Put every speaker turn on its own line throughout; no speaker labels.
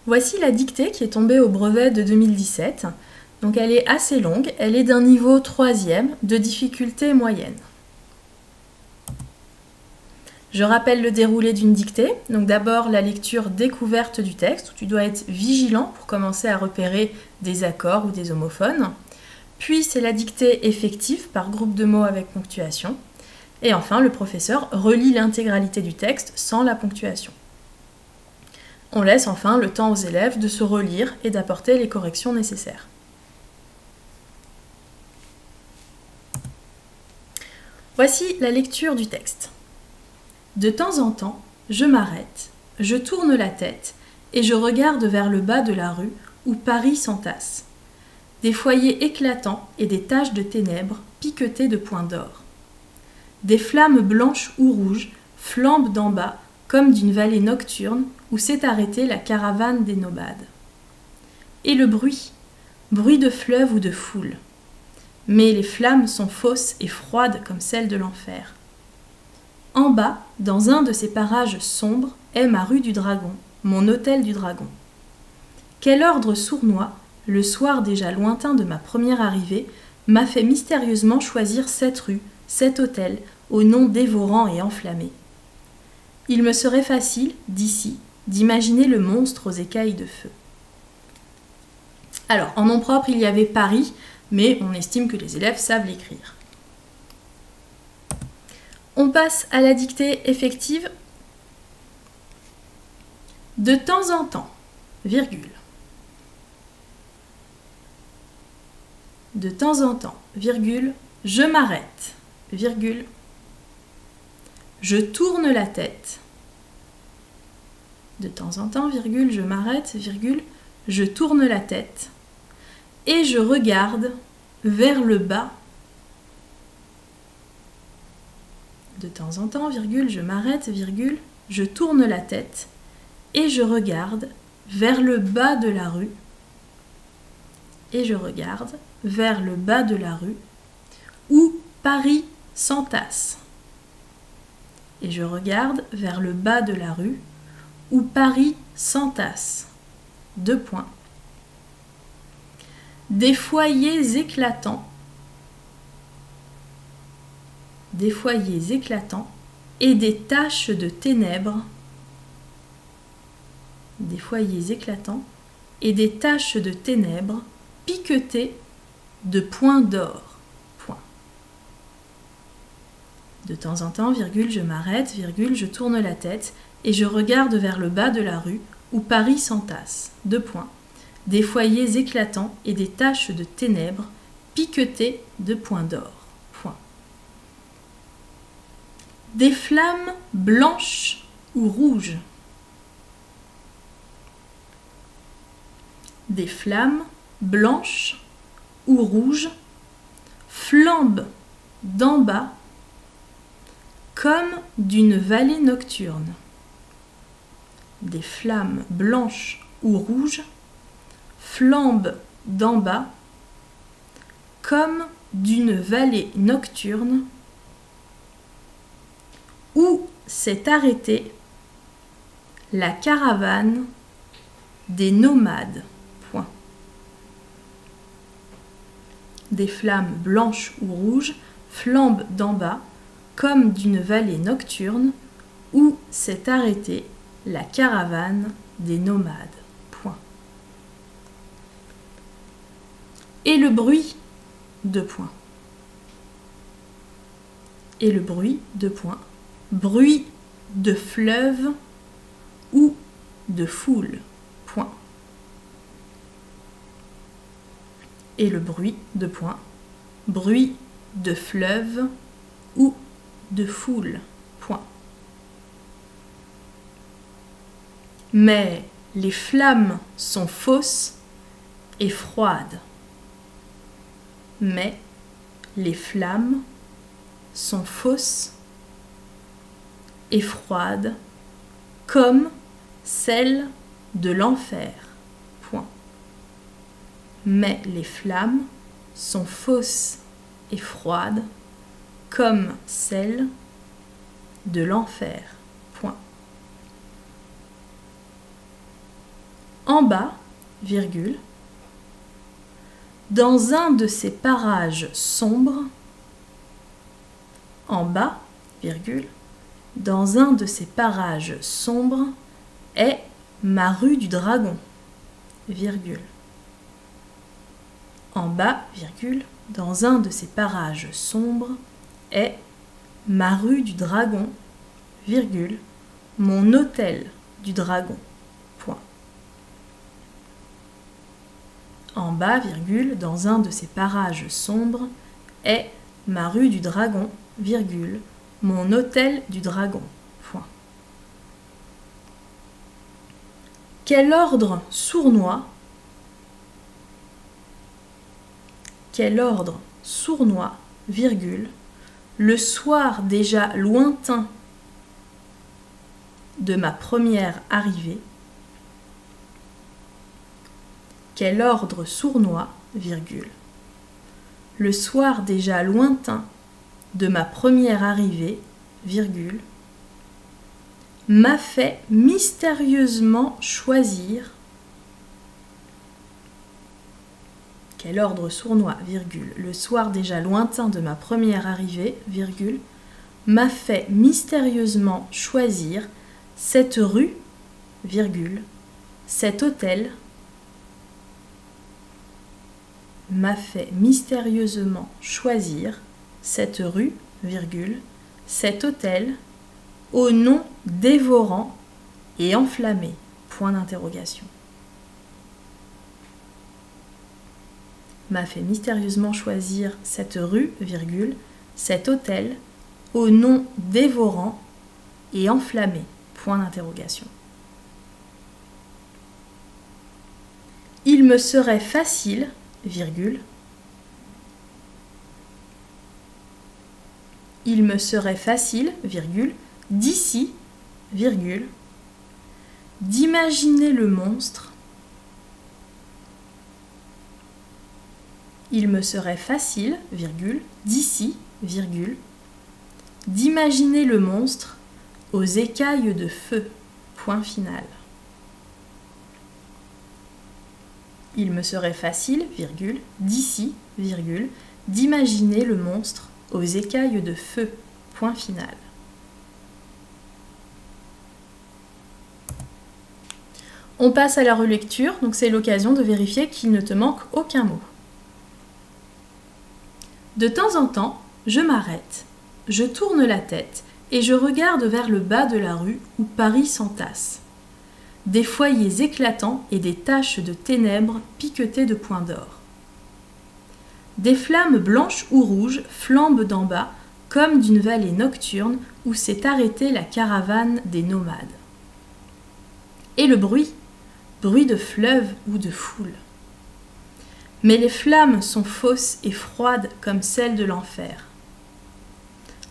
Voici la dictée qui est tombée au brevet de 2017. Donc elle est assez longue, elle est d'un niveau 3e de difficulté moyenne. Je rappelle le déroulé d'une dictée. Donc d'abord la lecture découverte du texte, où tu dois être vigilant pour commencer à repérer des accords ou des homophones. Puis c'est la dictée effective par groupe de mots avec ponctuation. Et enfin, le professeur relit l'intégralité du texte sans la ponctuation. On laisse enfin le temps aux élèves de se relire et d'apporter les corrections nécessaires. Voici la lecture du texte. De temps en temps, je m'arrête, je tourne la tête et je regarde vers le bas de la rue où Paris s'entasse. Des foyers éclatants et des taches de ténèbres piquetées de points d'or. Des flammes blanches ou rouges flambent d'en bas comme d'une vallée nocturne où s'est arrêtée la caravane des nomades. Et le bruit, bruit de fleuve ou de foule. Mais les flammes sont fausses et froides comme celles de l'enfer. En bas, dans un de ces parages sombres, est ma rue du Dragon, mon hôtel du Dragon. Quel ordre sournois, le soir déjà lointain de ma première arrivée, m'a fait mystérieusement choisir cette rue, cet hôtel, au nom dévorant et enflammé. Il me serait facile, d'ici, d'imaginer le monstre aux écailles de feu. Alors, en nom propre, il y avait Paris, mais on estime que les élèves savent l'écrire. On passe à la dictée effective. De temps en temps, virgule. De temps en temps, virgule, je m'arrête, virgule. Je tourne la tête. De temps en temps, virgule, je m'arrête, virgule, je tourne la tête. Et je regarde vers le bas. De temps en temps, virgule, je m'arrête, virgule, je tourne la tête. Et je regarde vers le bas de la rue. Et je regarde vers le bas de la rue où Paris s'entasse. Et je regarde vers le bas de la rue où Paris s'entasse. 2 points. Des foyers éclatants. Des foyers éclatants et des taches de ténèbres. Des foyers éclatants et des taches de ténèbres piquetées de points d'or. De temps en temps, virgule, je m'arrête, virgule, je tourne la tête et je regarde vers le bas de la rue où Paris s'entasse. 2 points. Des foyers éclatants et des taches de ténèbres piquetées de points d'or. Point. Des flammes blanches ou rouges. Des flammes blanches ou rouges flambent d'en bas comme d'une vallée nocturne. Des flammes blanches ou rouges flambent d'en bas comme d'une vallée nocturne où s'est arrêtée la caravane des nomades. Point. Des flammes blanches ou rouges flambent d'en bas comme d'une vallée nocturne où s'est arrêtée la caravane des nomades. Point. Et le bruit, 2 points. Et le bruit, 2 points. Bruit de fleuve ou de foule. Point. Et le bruit, 2 points. Bruit de fleuve ou de foule. Point. Mais les flammes sont fausses et froides. Mais les flammes sont fausses et froides comme celles de l'enfer. Point. Mais les flammes sont fausses et froides comme celles de l'enfer. Point. En bas, virgule, dans un de ces parages sombres, en bas, virgule, dans un de ces parages sombres est ma rue du Dragon, virgule. En bas, virgule, dans un de ces parages sombres est ma rue du Dragon, virgule, mon hôtel du Dragon, point. En bas, virgule, dans un de ces parages sombres est ma rue du Dragon, virgule, mon hôtel du Dragon, point. Quel ordre sournois, virgule, le soir déjà lointain de ma première arrivée, quel ordre sournois, virgule, le soir déjà lointain de ma première arrivée, virgule, m'a fait mystérieusement choisir, quel ordre sournois, virgule, le soir déjà lointain de ma première arrivée, virgule, m'a fait mystérieusement choisir cette rue, virgule, cet hôtel, m'a fait mystérieusement choisir cette rue, virgule, cet hôtel, au nom dévorant et enflammé, point d'interrogation. M'a fait mystérieusement choisir cette rue, virgule, cet hôtel, au nom dévorant et enflammé, point d'interrogation. Il me serait facile, virgule, il me serait facile, virgule, d'ici, virgule, d'imaginer le monstre. Il me serait facile, virgule, d'ici, virgule, d'imaginer le monstre aux écailles de feu, point final. Il me serait facile, virgule, d'ici, virgule, d'imaginer le monstre aux écailles de feu, point final. On passe à la relecture, donc c'est l'occasion de vérifier qu'il ne te manque aucun mot. De temps en temps, je m'arrête, je tourne la tête et je regarde vers le bas de la rue où Paris s'entasse. Des foyers éclatants et des taches de ténèbres piquetées de points d'or. Des flammes blanches ou rouges flambent d'en bas comme d'une vallée nocturne où s'est arrêtée la caravane des nomades. Et le bruit de fleuve ou de foule. Mais les flammes sont fausses et froides comme celles de l'enfer.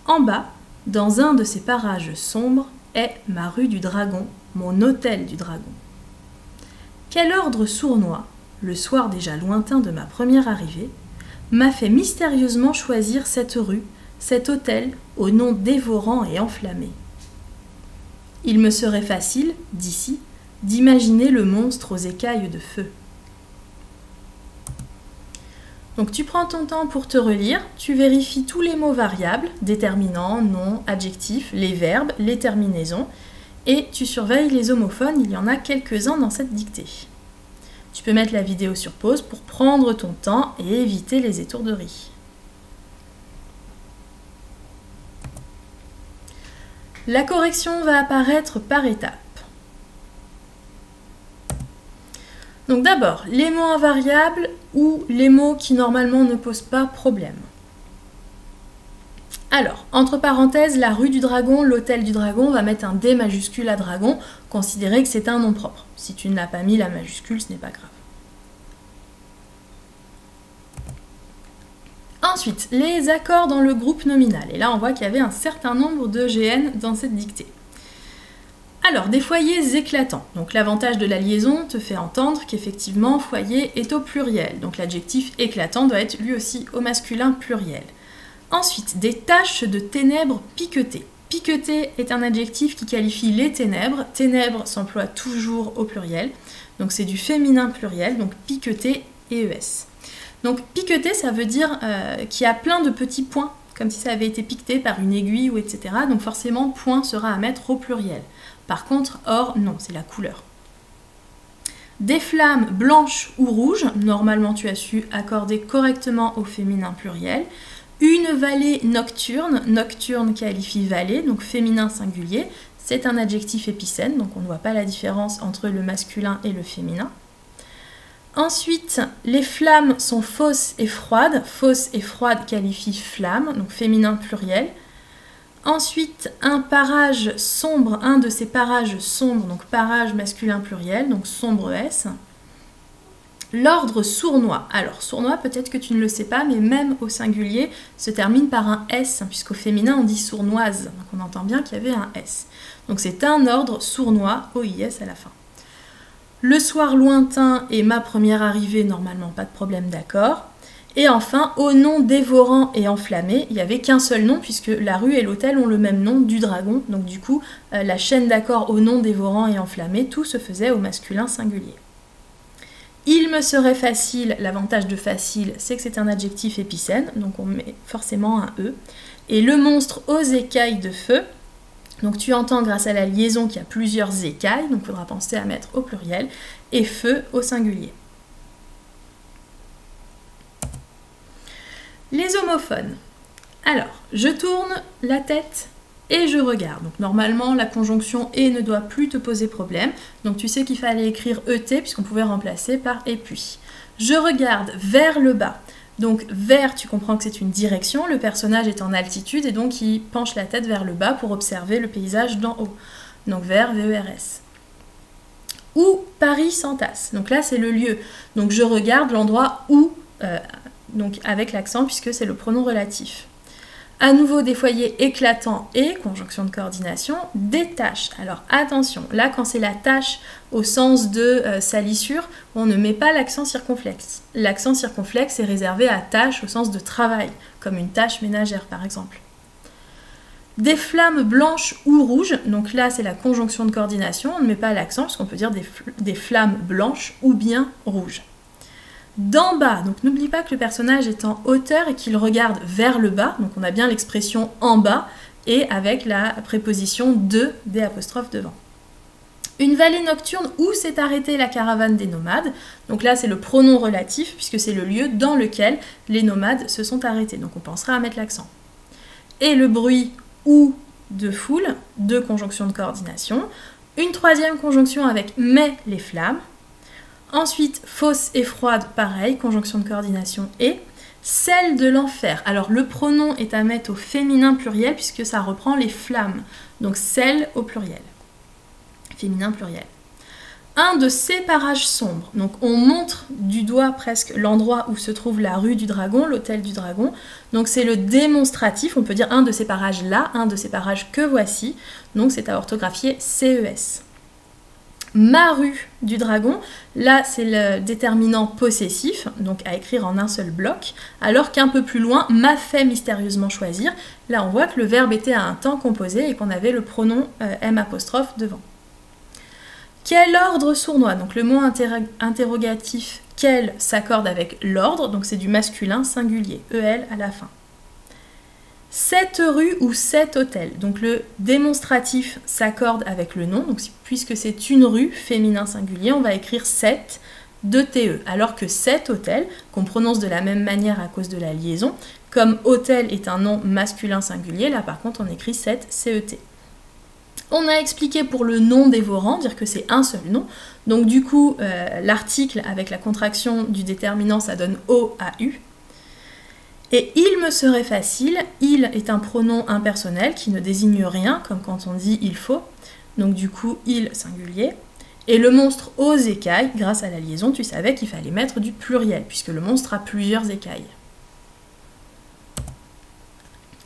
En bas, dans un de ces parages sombres, est ma rue du Dragon, mon hôtel du Dragon. Quel ordre sournois, le soir déjà lointain de ma première arrivée, m'a fait mystérieusement choisir cette rue, cet hôtel au nom dévorant et enflammé. Il me serait facile, d'ici, d'imaginer le monstre aux écailles de feu. Donc tu prends ton temps pour te relire, tu vérifies tous les mots variables, déterminants, noms, adjectifs, les verbes, les terminaisons, et tu surveilles les homophones, il y en a quelques-uns dans cette dictée. Tu peux mettre la vidéo sur pause pour prendre ton temps et éviter les étourderies. La correction va apparaître par étapes. Donc d'abord, les mots invariables ou les mots qui normalement ne posent pas problème. Alors, entre parenthèses, la rue du Dragon, l'hôtel du Dragon, on va mettre un D majuscule à Dragon, considérer que c'est un nom propre. Si tu ne l'as pas mis, la majuscule, ce n'est pas grave. Ensuite, les accords dans le groupe nominal. Et là, on voit qu'il y avait un certain nombre de GN dans cette dictée. Alors, des foyers éclatants. Donc l'avantage de la liaison te fait entendre qu'effectivement, foyer est au pluriel. Donc l'adjectif éclatant doit être lui aussi au masculin pluriel. Ensuite, des taches de ténèbres piquetées. piqueté est un adjectif qui qualifie les ténèbres. Ténèbres s'emploie toujours au pluriel. Donc c'est du féminin pluriel, donc piqueté et ES. Donc piqueté, ça veut dire qu'il y a plein de petits points, comme si ça avait été piqueté par une aiguille ou etc. Donc forcément, point sera à mettre au pluriel. Par contre, or, non, c'est la couleur. Des flammes blanches ou rouges, normalement tu as su accorder correctement au féminin pluriel. Une vallée nocturne, nocturne qualifie vallée, donc féminin singulier, c'est un adjectif épicène, donc on ne voit pas la différence entre le masculin et le féminin. Ensuite, les flammes sont fausses et froides, fausse et froide qualifie flamme, donc féminin pluriel. Ensuite, un parage sombre, un de ces parages sombres, donc parage masculin pluriel, donc sombre S. L'ordre sournois. Alors, sournois, peut-être que tu ne le sais pas, mais même au singulier, se termine par un S, puisqu'au féminin, on dit sournoise. Donc, on entend bien qu'il y avait un S. Donc, c'est un ordre sournois, OIS à la fin. Le soir lointain et ma première arrivée, normalement, pas de problème d'accord. Et enfin, au nom dévorant et enflammé, il n'y avait qu'un seul nom, puisque la rue et l'hôtel ont le même nom, du dragon. Donc du coup, la chaîne d'accord au nom dévorant et enflammé, tout se faisait au masculin singulier. Il me serait facile, l'avantage de facile, c'est que c'est un adjectif épicène, donc on met forcément un E. Et le monstre aux écailles de feu, donc tu entends grâce à la liaison qu'il y a plusieurs écailles, donc il faudra penser à mettre au pluriel, et feu au singulier. Les homophones. Alors, je tourne la tête et je regarde. Donc normalement, la conjonction et ne doit plus te poser problème. Donc tu sais qu'il fallait écrire ET puisqu'on pouvait remplacer par et puis. Je regarde vers le bas. Donc vers, tu comprends que c'est une direction. Le personnage est en altitude et donc il penche la tête vers le bas pour observer le paysage d'en haut. Donc vers, VERS. Ou Paris s'entasse. Donc là, c'est le lieu. Donc je regarde l'endroit où... donc avec l'accent puisque c'est le pronom relatif. À nouveau des foyers éclatants et, conjonction de coordination, des tâches. Alors attention, là quand c'est la tâche au sens de salissure, on ne met pas l'accent circonflexe. L'accent circonflexe est réservé à tâche au sens de travail, comme une tâche ménagère par exemple. Des flammes blanches ou rouges, donc là c'est la conjonction de coordination, on ne met pas l'accent puisqu'on peut dire des flammes blanches ou bien rouges. D'en bas, donc n'oublie pas que le personnage est en hauteur et qu'il regarde vers le bas, donc on a bien l'expression en bas et avec la préposition de, des apostrophes devant. Une vallée nocturne où s'est arrêtée la caravane des nomades, donc là c'est le pronom relatif puisque c'est le lieu dans lequel les nomades se sont arrêtés, donc on pensera à mettre l'accent. Et le bruit ou de foule, deux conjonctions de coordination. Une troisième conjonction avec mais les flammes. Ensuite, fausse et froide, pareil, conjonction de coordination et celle de l'enfer. Alors le pronom est à mettre au féminin pluriel puisque ça reprend les flammes. Donc celle au pluriel. Féminin pluriel. Un de ces parages sombres. Donc on montre du doigt presque l'endroit où se trouve la rue du dragon, l'hôtel du dragon. Donc c'est le démonstratif, on peut dire un de ces parages là, un de ces parages que voici. Donc c'est à orthographier CES. Ma rue du dragon, là c'est le déterminant possessif, donc à écrire en un seul bloc, alors qu'un peu plus loin, m'a fait mystérieusement choisir, là on voit que le verbe était à un temps composé et qu'on avait le pronom M' devant. Quel ordre sournois, donc le mot interrogatif quel s'accorde avec l'ordre, donc c'est du masculin singulier, EL à la fin. Cette rue ou cet hôtel. Donc le démonstratif s'accorde avec le nom. Donc puisque c'est une rue, féminin singulier, on va écrire cet de TE. Alors que cet hôtel, qu'on prononce de la même manière à cause de la liaison, comme hôtel est un nom masculin singulier, là par contre on écrit cet CET. On a expliqué pour le nom dévorant, dire que c'est un seul nom. Donc du coup, l'article avec la contraction du déterminant, ça donne OAU. Et il me serait facile, il est un pronom impersonnel qui ne désigne rien, comme quand on dit il faut. Donc du coup, il singulier. Et le monstre aux écailles, grâce à la liaison, tu savais qu'il fallait mettre du pluriel, puisque le monstre a plusieurs écailles.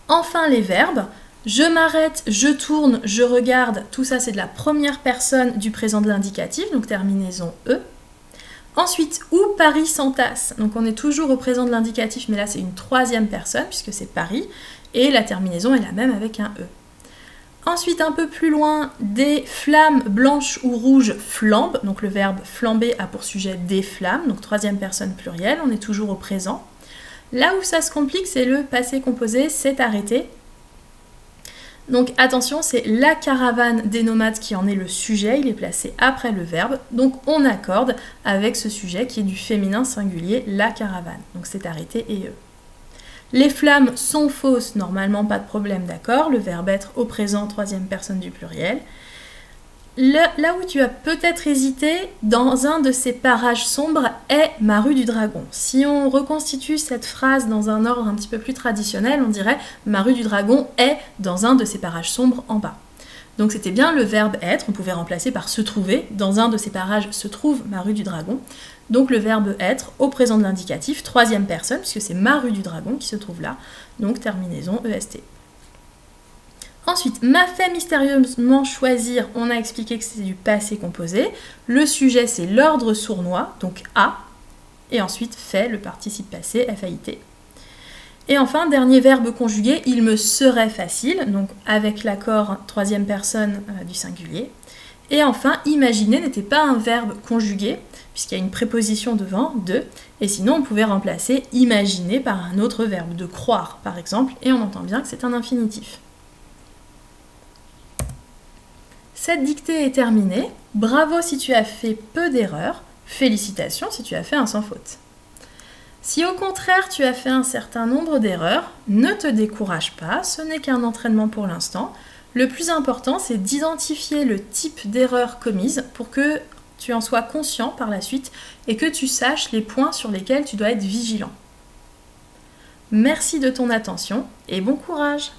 Enfin, les verbes. Je m'arrête, je tourne, je regarde. Tout ça, c'est de la première personne du présent de l'indicatif, donc terminaison E. Ensuite, où Paris s'entasse. Donc on est toujours au présent de l'indicatif, mais là c'est une troisième personne, puisque c'est Paris, et la terminaison est la même avec un E. Ensuite, un peu plus loin, des flammes blanches ou rouges flambent. Donc le verbe flamber a pour sujet des flammes, donc troisième personne pluriel, on est toujours au présent. Là où ça se complique, c'est le passé composé, s'est arrêté. Donc attention, c'est la caravane des nomades qui en est le sujet, il est placé après le verbe. Donc on accorde avec ce sujet qui est du féminin singulier, la caravane. Donc s'est arrêté et eux. Les flammes sont fausses, normalement pas de problème, d'accord. Le verbe être au présent, troisième personne du pluriel. Là où tu as peut-être hésité, dans un de ces parages sombres est ma rue du Dragon. Si on reconstitue cette phrase dans un ordre un petit peu plus traditionnel, on dirait ma rue du Dragon est dans un de ces parages sombres en bas. Donc c'était bien le verbe être, on pouvait remplacer par se trouver. Dans un de ces parages se trouve ma rue du Dragon. Donc le verbe être au présent de l'indicatif, troisième personne, puisque c'est ma rue du Dragon qui se trouve là. Donc terminaison EST. Ensuite, m'a fait mystérieusement choisir, on a expliqué que c'est du passé composé. Le sujet, c'est l'ordre sournois, donc a. Et ensuite, fait, le participe passé, FAIT. Et enfin, dernier verbe conjugué, il me serait facile, donc avec l'accord troisième personne du singulier. Et enfin, imaginer n'était pas un verbe conjugué, puisqu'il y a une préposition devant, de, et sinon on pouvait remplacer imaginer par un autre verbe, de croire par exemple, et on entend bien que c'est un infinitif. Cette dictée est terminée. Bravo si tu as fait peu d'erreurs. Félicitations si tu as fait un sans faute. Si au contraire tu as fait un certain nombre d'erreurs, ne te décourage pas, ce n'est qu'un entraînement pour l'instant. Le plus important, c'est d'identifier le type d'erreur commise pour que tu en sois conscient par la suite et que tu saches les points sur lesquels tu dois être vigilant. Merci de ton attention et bon courage!